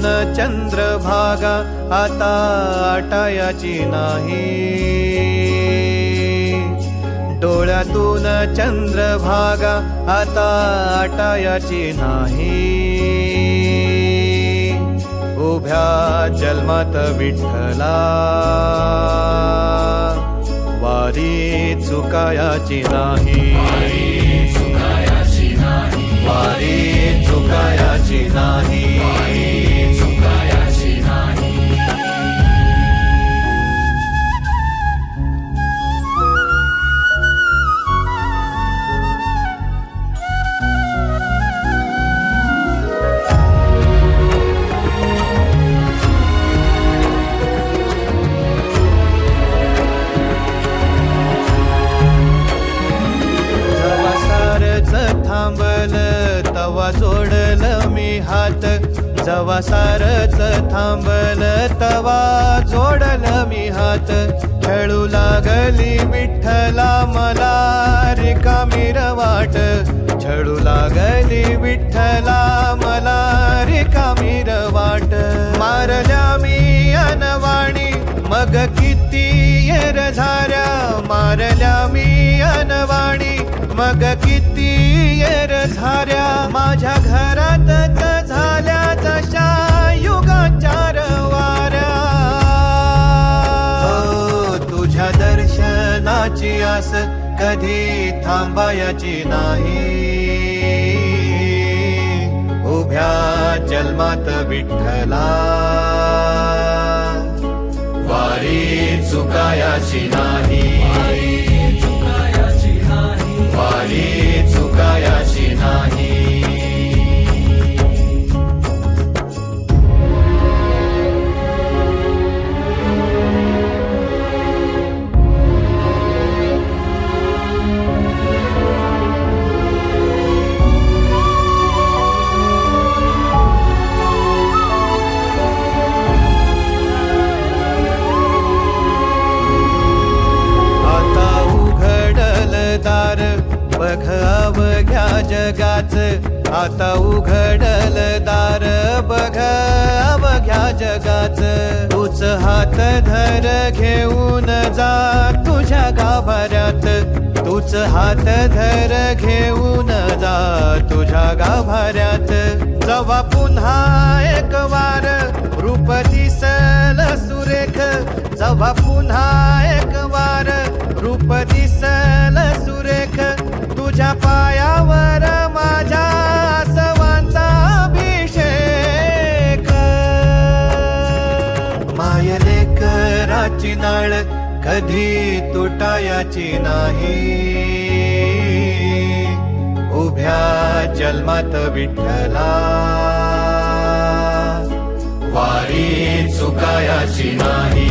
डोळ्यातून चंद्रभागा आता आटायाची नाही, डोळ्यातून चंद्रभागा आता आटायाची नाही। उभ्या जन्मात विठ्ठला वारी चुकायाची नाही, वारी चुकायाची नाही। थांबल तवा जोडल मी हात, जवा सारच थांबल तवा जोडल मी हात। खेळू लागली विठ्ठला मला रिकामी वाट, छळू लागली विठ्ठला मला रिकामी वाट। मारल्या मी अनवाणी मग किती येर झाल्या, मारल्या मी अनवाणी मग किती येर झाल्या। माझ्या घरातच झाल्या जशा युगांच्या वाऱ्या। तुझ्या दर्शनाची आस कधी थांबायची नाही, उभ्या जन्मात विठ्ठला वारी चुकायाची नाही, वारी चुकायाची नाही। बघ अवघ्या जगाच, आता उघडल दार बघ अवघ्या जगाच। तूच हात धर घेऊन जा तुझ्या गाभाऱ्यात, तूच हात धर घेऊन जा तुझ्या गाभाऱ्यात। जवा पुन्हा एक वार रूप दिसल सुरेख, जवा पुन्हा एक वार रूप दिसल सुरेख। तुझ्या पायावर माझ्या आसवांचा अभिषेक। मायलेकराची नाळ कधी तुटायाची नाही, उभ्या जन्मात विठ्ठला वारी चुकायाची नाही।